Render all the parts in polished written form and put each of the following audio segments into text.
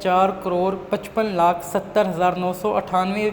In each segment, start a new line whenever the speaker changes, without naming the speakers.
4,55,70,998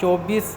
24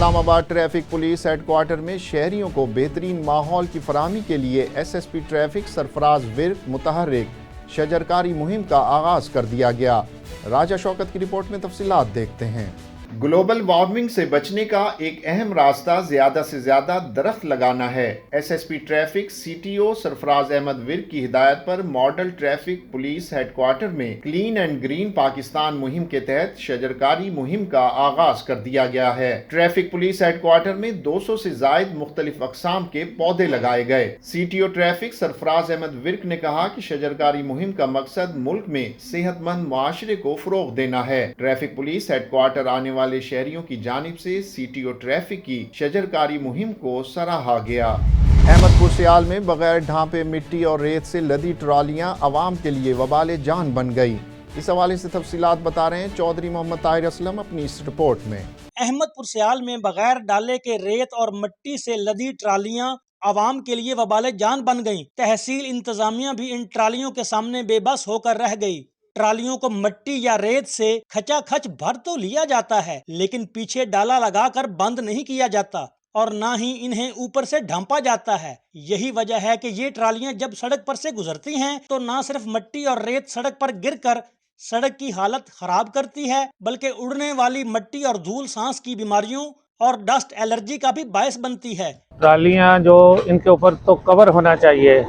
اسلام آباد traffic police headquarter میں شہریوں کو بہترین ماحول کی فراہمی کے لیے ایس ایس پی ٹریفک سرفراز ورک متحرک شجرکاری مہم کا آغاز کر دیا گیا۔ راجہ شوکت کی رپورٹ میں تفصیلات دیکھتے ہیں۔ گلوبل وارمنگ سے بچنے کا ایک اہم راستہ زیادہ سے زیادہ درخت لگانا ہے۔ S S P traffic C T O Sarfraz Ahmed Virk کی ہدایت پر model traffic police headquarter میں کلین اینڈ گرین پاکستان مہم کے تحت شجرکاری مہم کا آغاز کر دیا گیا ہے۔ ٹریفک پولیس ہیڈ کوارٹر میں 200 سے زائد مختلف اقسام کے پودے لگائے گئے۔ سی ٹی او ٹریفک سرفراز احمد ورک نے کہا کہ شجرکاری مہم کا مقصد ملک میں صحت مند معاشرے کو فروغ دینا ہے۔ ٹریفک پولیس ہیڈ کوارٹر آنے والے شہریوں کی جانب سے سی ٹی او ٹریفک کی شجرکاری مہم کو سراہا گیا۔ احمد پور سیال میں بغیر ڈھانپے مٹی اور ریت سے لدی ٹرالیاں عوام کے لیے وبال جان بن گئی۔ اس حوالے سے تفصیلات بتا رہے ہیں چودھری محمد طاہر اسلم اپنی اس رپورٹ میں۔
احمد پور سیال میں بغیر ڈالے کے ریت اور مٹی سے لدی ٹرالیاں عوام کے لیے وبال جان بن گئیں۔ تحصیل انتظامیہ بھی ان ٹرالیوں کے سامنے بے بس ہو کر رہ گئی۔ ٹرالیوں کو مٹی یا ریت سے کھچا کھچ بھر تو لیا جاتا ہے، لیکن پیچھے ڈالا لگا کر بند نہیں کیا جاتا اور نہ ہی انہیں اوپر سے ڈھانپا جاتا ہے۔ یہی وجہ ہے کہ یہ ٹرالیاں جب سڑک پر سے گزرتی ہیں تو نہ صرف مٹی اور ریت سڑک پر گر کر سڑک کی حالت خراب کرتی ہے، بلکہ اڑنے والی مٹی اور دھول سانس کی بیماریوں اور ڈسٹ الرجی کا بھی باعث بنتی ہے۔
ٹرالیاں جو ان کے اوپر تو کور ہونا چاہیے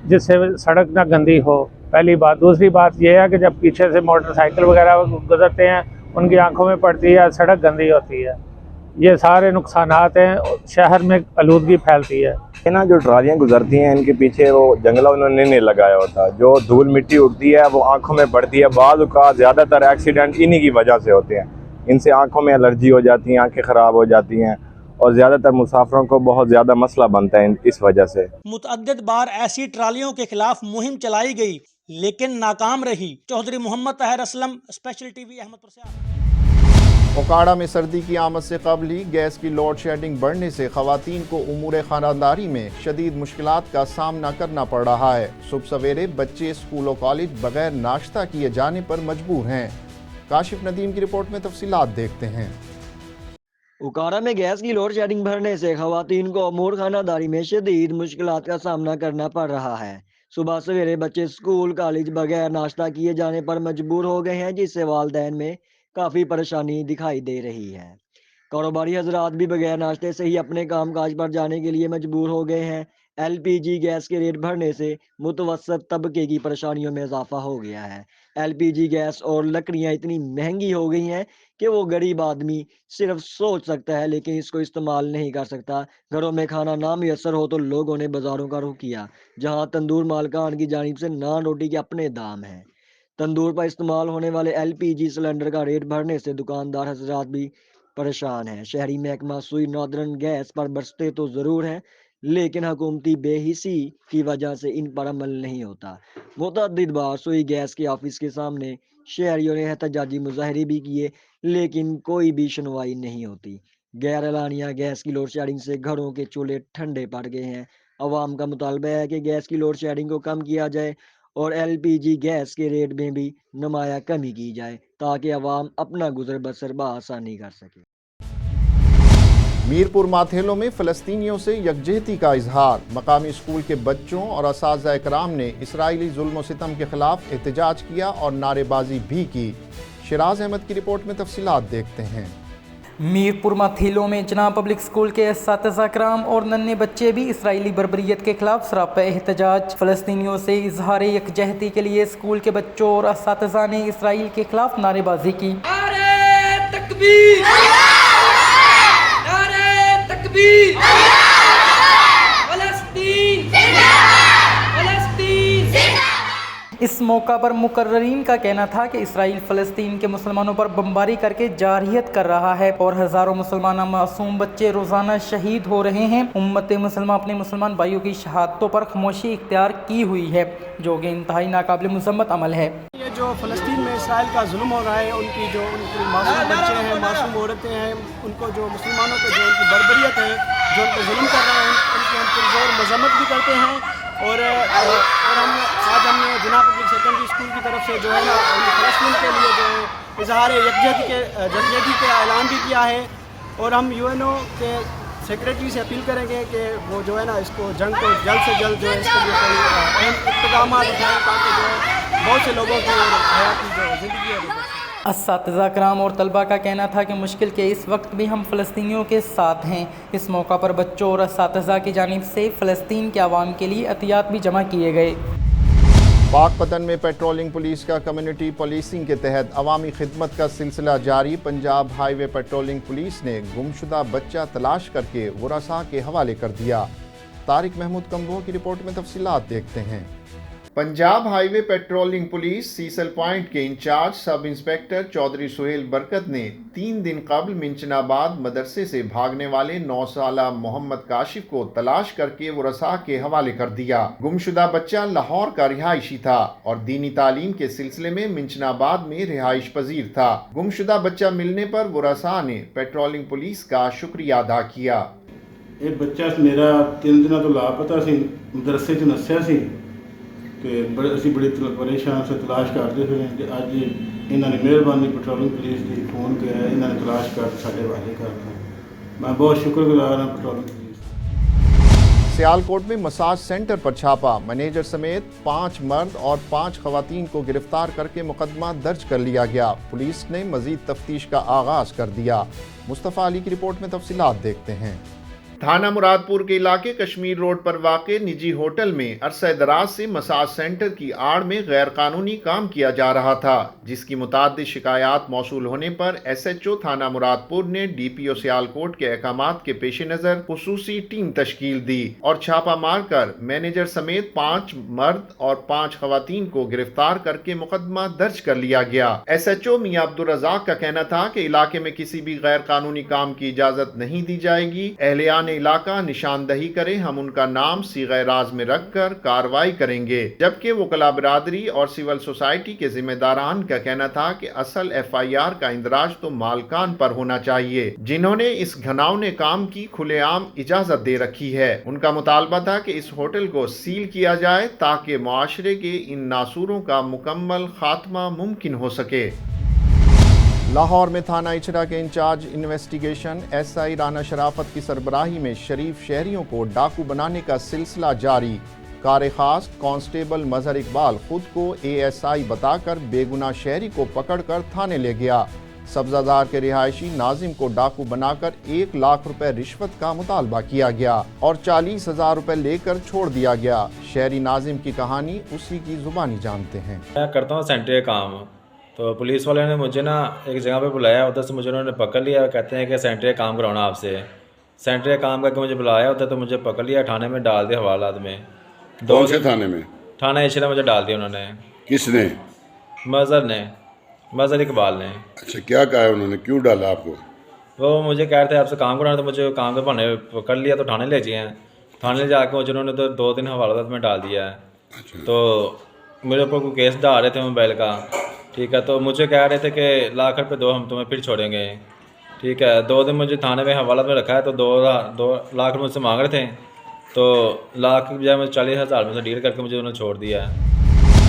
جس سے سڑک نہ گندی ہو، پہلی بات۔ دوسری بات یہ ہے کہ جب پیچھے سے موٹر سائیکل وغیرہ گزرتے ہیں ان کی آنکھوں میں پڑتی ہے، سڑک گندی ہوتی ہے، یہ سارے نقصانات ہیں، شہر میں آلودگی پھیلتی ہے۔
نا جو ٹرالیاں گزرتی ہیں ان کے پیچھے وہ جنگلہ انہوں نے نہیں لگایا ہوتا، جو دھول مٹی اڑتی ہے وہ آنکھوں میں پڑتی ہے۔ بعض اوقات زیادہ تر ایکسیڈنٹ انہی کی وجہ سے ہوتے ہیں، ان سے آنکھوں میں الرجی ہو جاتی ہیں، آنکھیں خراب ہو جاتی ہیں اور زیادہ تر مسافروں کو بہت زیادہ مسئلہ بنتا ہے اس وجہ سے۔
متعدد بار ایسی ٹرالیوں کے خلاف مہم چلائی گئی لیکن ناکام رہی۔ Chaudhry Muhammad Tahir Aslam, special T V, Ahmedpur Sial.
Okara میں سردی کی آمد سے قبل ہی گیس کی لوڈ شیڈنگ بڑھنے سے خواتین کو امور خاندانی میں شدید مشکلات کا سامنا کرنا پڑ رہا ہے۔ صبح سویرے بچے اسکول و کالج بغیر ناشتہ کیے جانے پر مجبور ہیں۔ کاشف ندیم کی رپورٹ میں تفصیلات دیکھتے ہیں۔
اوکارا میں گیس کی لوڈ شیڈنگ بڑھنے سے خواتین کو امور خانہ داری میں شدید مشکلات کا سامنا کرنا پڑ رہا ہے۔ صبح سویرے بچے اسکول کالج بغیر ناشتہ کیے جانے پر مجبور ہو گئے ہیں، جس سے والدین میں کافی پریشانی دکھائی دے رہی ہے۔ کاروباری حضرات بھی بغیر ناشتے سے ہی اپنے کام کاج پر جانے کے لیے مجبور ہو گئے ہیں۔ ایل پی جی گیس کے ریٹ بڑھنے سے متوسط طبقے کی پریشانیوں میں اضافہ ہو گیا ہے۔ ایل پی جی گیس اور لکڑیاں اتنی مہنگی ہو گئی ہیں کہ وہ غریب آدمی صرف سوچ سکتا ہے لیکن اس کو استعمال نہیں کر سکتا۔ گھروں میں کھانا نہ میسر ہو تو لوگوں نے بازاروں کا رخ کیا، جہاں تندور مالکان کی جانب سے نان روٹی کے اپنے دام ہیں۔ تندور پر استعمال ہونے والے ایل پی جی سلنڈر کا ریٹ بڑھنے سے دکاندار حضرات بھی پریشان ہیں۔ شہری محکمہ سوئی ناردرن گیس پر برستے تو ضرور ہیں لیکن حکومتی بے حسی کی وجہ سے ان پر عمل نہیں ہوتا۔ متعدد بار سوئی گیس کے آفس کے سامنے شہریوں نے احتجاجی مظاہرے بھی کیے لیکن کوئی بھی سنوائی نہیں ہوتی۔ غیر اعلانیہ گیس کی لوڈ شیڈنگ سے گھروں کے چولہے ٹھنڈے پڑ گئے ہیں۔ عوام کا مطالبہ ہے کہ گیس کی لوڈ شیڈنگ کو کم کیا جائے اور ایل پی جی گیس کے ریٹ میں بھی نمایاں کمی کی جائے تاکہ عوام اپنا گزر بسر بآسانی کر سکے۔
میرپور ماتھیلوں میں فلسطینیوں سے یکجہتی کا اظہار۔ مقامی اسکول کے بچوں اور اساتذہ کرام نے اسرائیلی ظلم و ستم کے خلاف احتجاج کیا اور نعرے بازی بھی کی۔ شیراز احمد کی رپورٹ میں تفصیلات دیکھتے ہیں۔
میرپور ماتھیلوں میں جناب پبلک اسکول کے اساتذہ کرام اور ننھے بچے بھی اسرائیلی بربریت کے خلاف سراپا احتجاج۔ فلسطینیوں سے اظہار یکجہتی کے لیے اسکول کے بچوں اور اساتذہ نے اسرائیل کے خلاف نعرے بازی کی۔
نعرے تکبیر! نعرے تکبیر! فلسطین! فلسطین!
اس موقع پر مقررین کا کہنا تھا کہ اسرائیل فلسطین کے مسلمانوں پر بمباری کر کے جارحیت کر رہا ہے اور ہزاروں مسلمان معصوم بچے روزانہ شہید ہو رہے ہیں۔ امت مسلمہ اپنے مسلمان بھائیوں کی شہادتوں پر خاموشی اختیار کی ہوئی ہے، جو کہ انتہائی ناقابل مذمت عمل ہے۔
یہ جو فلسطین میں اسرائیل کا ظلم ہو رہا ہے، ان کی معصوم بچے ہیں، معصوم عورتیں ہیں، ان کو جو مسلمانوں پہ جو ان کی بربریت ہے، جو ان پہ ظلم کر رہے ہیں، ان کی ہم پرزور مذمت بھی کرتے ہیں اور ہم نے جناب پبلک سیکنڈری اسکول کی طرف سے جو ہے نا فلسطین کے لیے جو ہے اظہار یکجہتی کا اعلان بھی کیا ہے
اور ہم UNO کے سیکریٹری سے اپیل کریں گے کہ وہ جو ہے نا اس کو جنگ کو جلد سے جلد جو ہے اس کے لیے کوئی اہم اقدامات اٹھائیں تاکہ جو ہے بہت سے لوگوں کی حیاتی جو زندگی ہے وہ بچے۔
اساتذہ کرام اور طلباء کا کہنا تھا کہ مشکل کے اس وقت بھی ہم فلسطینیوں کے ساتھ ہیں۔ اس موقع پر بچوں اور اساتذہ کی جانب سے فلسطین کے عوام کے لیے عطیات بھی جمع کیے گئے۔
پاک پتن میں پیٹرولنگ پولیس کا کمیونٹی پولیسنگ کے تحت عوامی خدمت کا سلسلہ جاری۔ Punjab highway patrolling police نے گمشدہ بچہ تلاش کر کے ورثاء کے حوالے کر دیا۔ طارق محمود کمبو کی رپورٹ میں تفصیلات دیکھتے ہیں۔ Punjab highway patrolling police سیسل پوائنٹ کے incharge sub inspector Chaudhry Sohail Barkat نے 3 دن قبل منچن آباد مدرسے سے بھاگنے والے 9 سالہ محمد کاشف کو تلاش کر کے ورثاء کے حوالے کر دیا۔ گمشدہ بچہ لاہور کا رہائشی تھا اور دینی تعلیم کے سلسلے میں منچن آباد میں رہائش پذیر تھا۔ گمشدہ بچہ ملنے پر ورثاء نے پیٹرولنگ پولیس کا شکریہ ادا کیا۔
یہ بچہ میرا 3 دن تو لاپتہ سی، مدرسے چ نسیا سی کہ اسی بڑی پریشان سے تلاش کرتے پھر کہ اج انہوں نے مہربانی پیٹرولنگ پولیس کی فون کیا ہے، انہوں نے تلاش کر سارے حوالے کر دیا۔ میں بہت شکر گزار ہوں پیٹرولنگ پولیس۔
سیالکوٹ میں مساج سینٹر پر چھاپا، مینیجر سمیت 5 مرد اور 5 خواتین کو گرفتار کر کے مقدمہ درج کر لیا گیا۔ پولیس نے مزید تفتیش کا آغاز کر دیا۔ مصطفیٰ علی کی رپورٹ میں تفصیلات دیکھتے ہیں۔ تھانہ مراد پور کے علاقے کشمیر روڈ پر واقع نجی ہوٹل میں عرصہ دراز سے مساج سینٹر کی آڑ میں غیر قانونی کام کیا جا رہا تھا، جس کی متعدد شکایات موصول ہونے پر SHO تھانہ مراد پور نے DPO سیالکوٹ کے احکامات کے پیش نظر خصوصی ٹیم تشکیل دی اور چھاپا مار کر مینیجر سمیت 5 مرد اور 5 خواتین کو گرفتار کر کے مقدمہ درج کر لیا گیا۔ SHO میاں عبدالرزاق کا کہنا تھا کہ علاقے میں کسی بھی غیر قانونی کام کی اجازت نہیں دی جائے گی۔ اہلیان علاقہ نشاندہی کرے، ہم ان کا نام صیغہ راز میں رکھ کر کارروائی کریں گے، جبکہ وکلا برادری اور سول سوسائٹی کے ذمہ داران کا کہنا تھا کہ اصل FIR کا اندراج تو مالکان پر ہونا چاہیے جنہوں نے اس گھناؤنے کام کی کھلے عام اجازت دے رکھی ہے۔ ان کا مطالبہ تھا کہ اس ہوٹل کو سیل کیا جائے تاکہ معاشرے کے ان ناسوروں کا مکمل خاتمہ ممکن ہو سکے۔ لاہور میں تھانہ اچھرا کے انچارج انویسٹیگیشن SI رانا شرافت کی سربراہی میں شریف شہریوں کو ڈاکو بنانے کا سلسلہ جاری۔ کار خاص کانسٹیبل مظہر اقبال خود کو ASI بتا کر بے گناہ شہری کو پکڑ کر تھانے لے گیا۔ سبزہ زار کے رہائشی ناظم کو ڈاکو بنا کر 1 لاکھ روپے رشوت کا مطالبہ کیا گیا اور 40,000 روپے لے کر چھوڑ دیا گیا۔ شہری ناظم کی کہانی اسی کی زبانی جانتے ہیں۔
میں کرتا ہوں سینٹر کام، تو پولیس والے نے مجھے نا ایک جگہ پہ بلایا، ادھر سے مجھے انہوں نے پکڑ لیا، کہتے ہیں کہ سینٹر کام کرانا آپ سے۔ سینٹر کام کر کے مجھے بلایا ادھر، تو مجھے پکڑ لیا، تھانے میں ڈال دیا حوالات میں۔
کون سے تھانے میں؟
تھانہ عشرہ مجھے ڈال دیا انہوں نے۔
کس نے؟
مظہر اقبال نے۔
اچھا، کیا کہا ہے انہوں نے، کیوں ڈالا آپ کو؟
وہ مجھے کہہ رہے تھے آپ سے کام کرانا، تو مجھے کام کے بہانے پکڑ لیا، تو تھانے لے جائے ہیں۔ تھانے لے جا کے مجھے انہوں نے تو 2-3 حوالات میں ڈال دیا ہے۔ تو میرے اوپر کوئی کیس ڈال رہے تھے موبائل کا، ٹھیک ہے، تو مجھے کہہ رہے تھے کہ 1 لاکھ روپے دو، ہم تمہیں پھر چھوڑیں گے، ٹھیک ہے۔ 2 دن مجھے تھانے میں حوالات میں رکھا ہے، تو 2 لاکھ مجھ سے مانگ رہے تھے، تو لاکھ کی بجائے مجھے 40,000 میں سے ڈیل کر کے مجھے انہوں نے چھوڑ دیا ہے۔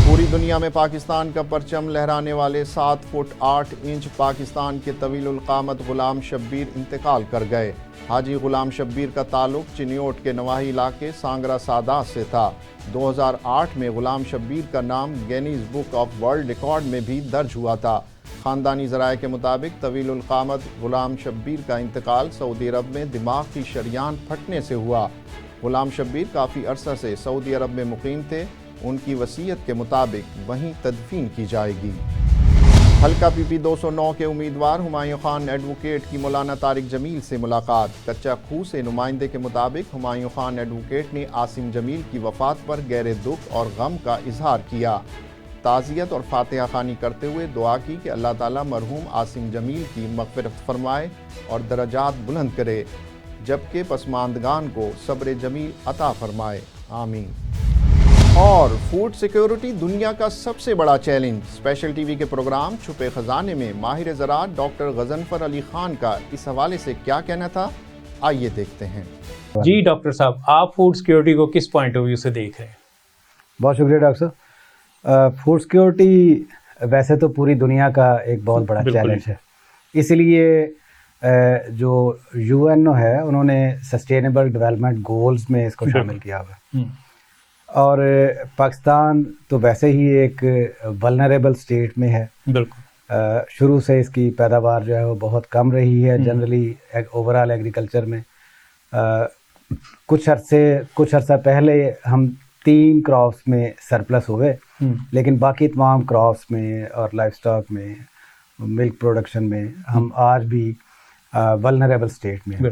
پوری دنیا میں پاکستان کا پرچم لہرانے والے 7 فٹ 8 انچ پاکستان کے طویل القامت غلام شبیر انتقال کر گئے۔ حاجی غلام شبیر کا تعلق چنیوٹ کے نواحی علاقے سانگرا سادات سے تھا۔ 2008 میں غلام شبیر کا نام Guinness book of world record میں بھی درج ہوا تھا۔ خاندانی ذرائع کے مطابق طویل القامت غلام شبیر کا انتقال سعودی عرب میں دماغ کی شریان پھٹنے سے ہوا۔ غلام شبیر کافی عرصہ سے سعودی عرب میں مقیم تھے۔ ان کی وصیت کے مطابق وہیں تدفین کی جائے گی۔ حلقہ PP 209 کے امیدوار ہمایوں خان ایڈوکیٹ کی مولانا طارق جمیل سے ملاقات۔ کچا کھو سے نمائندے کے مطابق ہمایوں خان ایڈوکیٹ نے عاصم جمیل کی وفات پر گہرے دکھ اور غم کا اظہار کیا۔ تعزیت اور فاتحہ خوانی کرتے ہوئے دعا کی کہ اللہ تعالیٰ مرحوم عاصم جمیل کی مغفرت فرمائے اور درجات بلند کرے، جبکہ پسماندگان کو صبر جمیل عطا فرمائے، آمین۔ اور فوڈ سیکیورٹی دنیا کا سب سے بڑا چیلنج۔ اسپیشل ٹی وی کے پروگرام چھپے خزانے میں ماہر زراعت ڈاکٹر غضنفر علی خان کا اس حوالے سے کیا کہنا تھا، آئیے دیکھتے ہیں۔
جی ڈاکٹر صاحب، آپ فوڈ سیکیورٹی کو کس پوائنٹ آف ویو سے دیکھ رہے ہیں؟
بہت شکریہ ڈاکٹر صاحب۔ فوڈ سیکیورٹی ویسے تو پوری دنیا کا ایک بہت بڑا چیلنج ہے، اس لیے جو UN ہے انہوں نے سسٹینیبل ڈیولپمنٹ گولز میں اس کو شامل کیا ہوا ہے. اور پاکستان تو ویسے ہی ایک ولنریبل اسٹیٹ میں ہے.
بالکل.
شروع سے اس کی پیداوار جو ہے وہ بہت کم رہی ہے جنرلی اوور آل ایگریکلچر میں. کچھ عرصہ پہلے ہم 3 کراپس میں سرپلس ہوئے, لیکن باقی تمام کراپس میں اور لائف سٹاک میں, ملک پروڈکشن میں ہم آج بھی ولنریبل اسٹیٹ میں ہیں.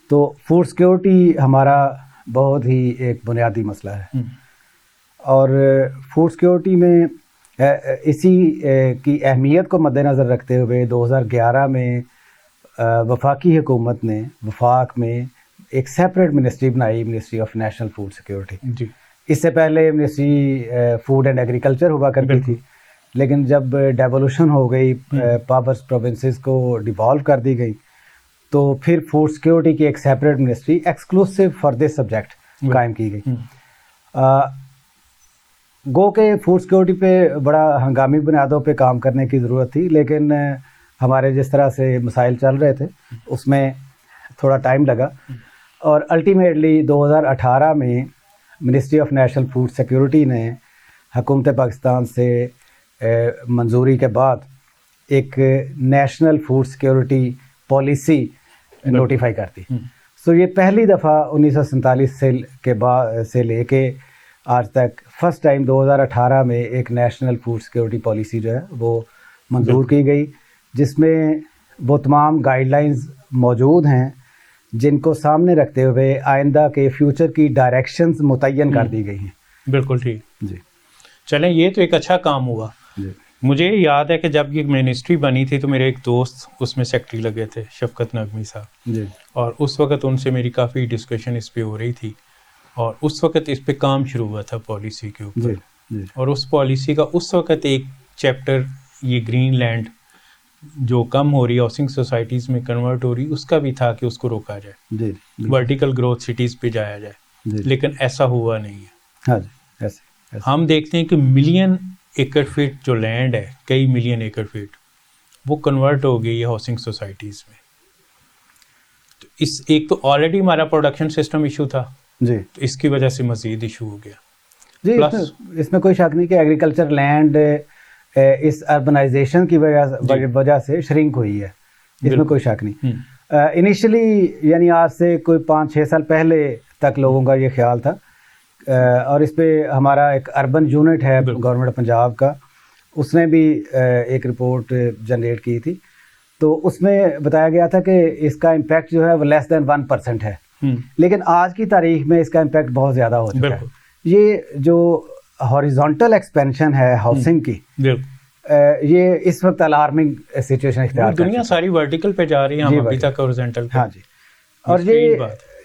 تو فوڈ سیکیورٹی ہمارا بہت ہی ایک بنیادی مسئلہ ہے. اور فوڈ سیکیورٹی میں اسی کی اہمیت کو مد نظر رکھتے ہوئے 2011 میں وفاقی حکومت نے وفاق میں ایک سیپریٹ منسٹری بنائی, ministry of national food security. اس سے پہلے منسٹری فوڈ اینڈ ایگریکلچر ہوا کرتی تھی, لیکن جب ڈیولوشن ہو گئی, پاورز پروونسز کو ڈیوالو کر دی گئی, تو پھر فوڈ سیکیورٹی کی ایک separate ministry exclusive for this subject قائم کی گئی. گو کہ فوڈ سیکیورٹی پہ بڑا ہنگامی بنیادوں پہ کام کرنے کی ضرورت تھی, لیکن ہمارے جس طرح سے مسائل چل رہے تھے اس میں تھوڑا ٹائم لگا, اور الٹیمیٹلی 2018 میں ministry of national food security نے حکومت پاکستان سے منظوری کے بعد ایک national food security policy notify کر دی. سو یہ پہلی دفعہ 1947 کے بعد سے لے کے آج تک فرسٹ ٹائم 2018 میں ایک نیشنل فوڈ سیکیورٹی پالیسی جو ہے وہ منظور کی گئی, جس میں وہ تمام گائیڈ لائنز موجود ہیں جن کو سامنے رکھتے ہوئے آئندہ کے فیوچر کی ڈائریکشنز متعین کر دی گئی ہیں.
بالکل ٹھیک.
جی
چلیں, یہ تو ایک اچھا کام ہوا. مجھے یاد ہے کہ جب یہ منسٹری بنی تھی تو میرے ایک دوست اس میں سیکٹری لگے تھے, شفقت نغمی صاحب. اور اس وقت ان سے میری کافی ڈسکشن اس پہ ہو رہی تھی, اور اس وقت اس پہ کام شروع ہوا تھا پالیسی کے اوپر. اور اس پالیسی کا اس وقت ایک چیپٹر یہ گرین لینڈ جو کم ہو رہی ہے ہاؤسنگ سوسائٹیز میں کنورٹ ہو رہی, اس کا بھی تھا کہ اس کو روکا جائے, ورٹیکل گروتھ سٹیز پہ جایا جائے. لیکن ایسا ہوا نہیں ہے. ہم دیکھتے ہیں کہ ملین ایکڑ فٹ جو لینڈ ہے, کئی ملین ایکڑ فٹ, وہ کنورٹ ہو گئی ہے ہاؤسنگ سوسائٹیز میں. تو اس ایک تو آلریڈی ہمارا پروڈکشن سسٹم ایشو تھا,
جی,
تو اس کی وجہ سے مزید ایشو ہو گیا.
جی, اس میں کوئی شک نہیں کہ ایگریکلچر لینڈ اس اربنائزیشن کی وجہ سے شرنک ہوئی ہے, اس میں کوئی شک نہیں. انیشلی یعنی آج سے کوئی 5-6 سال پہلے تک لوگوں کا یہ خیال تھا, اور اس پہ ہمارا ایک اربن یونٹ ہے گورنمنٹ پنجاب کا, اس نے بھی ایک رپورٹ جنریٹ کی تھی. تو اس میں بتایا گیا تھا کہ اس کا امپیکٹ جو ہے وہ لیس دین 1% ہے, لیکن آج کی تاریخ میں اس کا امپیکٹ بہت زیادہ ہو چکا ہے. یہ جو ہاریزونٹل ایکسپینشن ہے ہاؤسنگ کی, یہ اس وقت الارمنگ سچویشن اختیار کر
دنیا ساری ورٹیکل پہ جا رہی ہے, ہم ابھی تک ہاریزونٹل.
ہاں جی, اور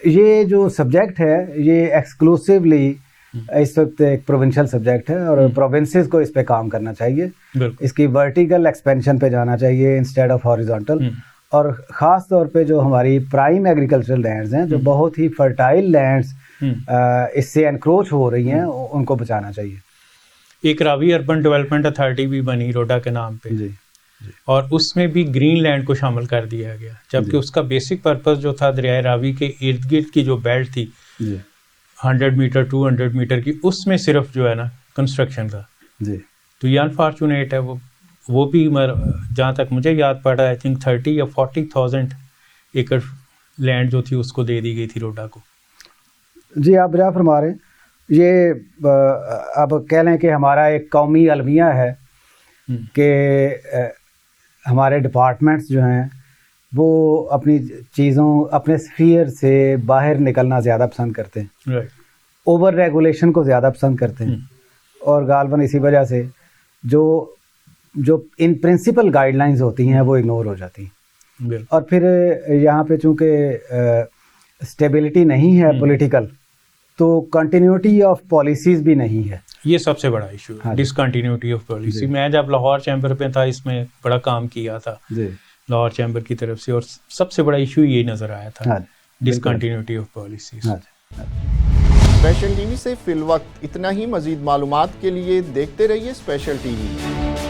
یہ جو سبجیکٹ ہے یہ ایکسکلوسیولی اس وقت ایک پروونشل سبجیکٹ ہے, اور پروونسز کو اس پہ کام کرنا چاہیے, اس کی ورٹیکل ایکسپینشن پہ جانا چاہیے انسٹیڈ آف ہاریزونٹل. اور خاص طور پہ جو ہماری پرائم ایگریکلچرل لینڈز ہیں, جو بہت ہی فرٹائل لینڈز اس سے انکروچ ہو رہی ہیں, ان کو بچانا چاہیے.
ایک راوی اربن ڈیولپمنٹ اتھارٹی بھی بنی روڈا کے نام پہ, اور اس میں بھی گرین لینڈ کو شامل کر دیا گیا, جبکہ اس کا بیسک پرپز جو تھا دریائے راوی کے ارد گرد کی جو بیلٹ تھی 100 میٹر 200 میٹر کی, اس میں صرف جو ہے نا کنسٹرکشن تھا. تو یہ انفارچونیٹ ہے. وہ بھی جہاں تک مجھے یاد پڑا ہے, آئی تھنک 30 یا 40,000 ایکڑ لینڈ جو تھی اس کو دے دی گئی تھی روڈا کو.
جی, آپ بجا فرما رہے ہیں. یہ اب کہہ لیں کہ ہمارا ایک قومی المیہ ہے کہ ہمارے ڈپارٹمنٹس جو ہیں وہ اپنی چیزوں, اپنے سفیر سے باہر نکلنا زیادہ پسند کرتے ہیں, اوور ریگولیشن کو زیادہ پسند کرتے ہیں, اور غالباً اسی وجہ سے جو ان پرنسپل گائیڈ لائنز ہوتی ہیں وہ اگنور ہو جاتی ہیں. اور پھر یہاں پہ چونکہ اسٹیبلٹی نہیں ہے پولیٹیکل, تو کنٹینیوٹی آف پالیسیز بھی نہیں ہے.
یہ سب سے بڑا ایشو ہے, ڈسکنٹینیوٹی آف پالیسی. میں جب لاہور چیمبر پہ تھا, اس میں بڑا کام کیا تھا لاہور چیمبر کی طرف سے, اور سب سے بڑا ایشو یہ نظر آیا تھا, discontinuity of policies.
Special T وی سے فی الوقت اتنا ہی. مزید معلومات کے لیے دیکھتے رہیے اسپیشل ٹی وی.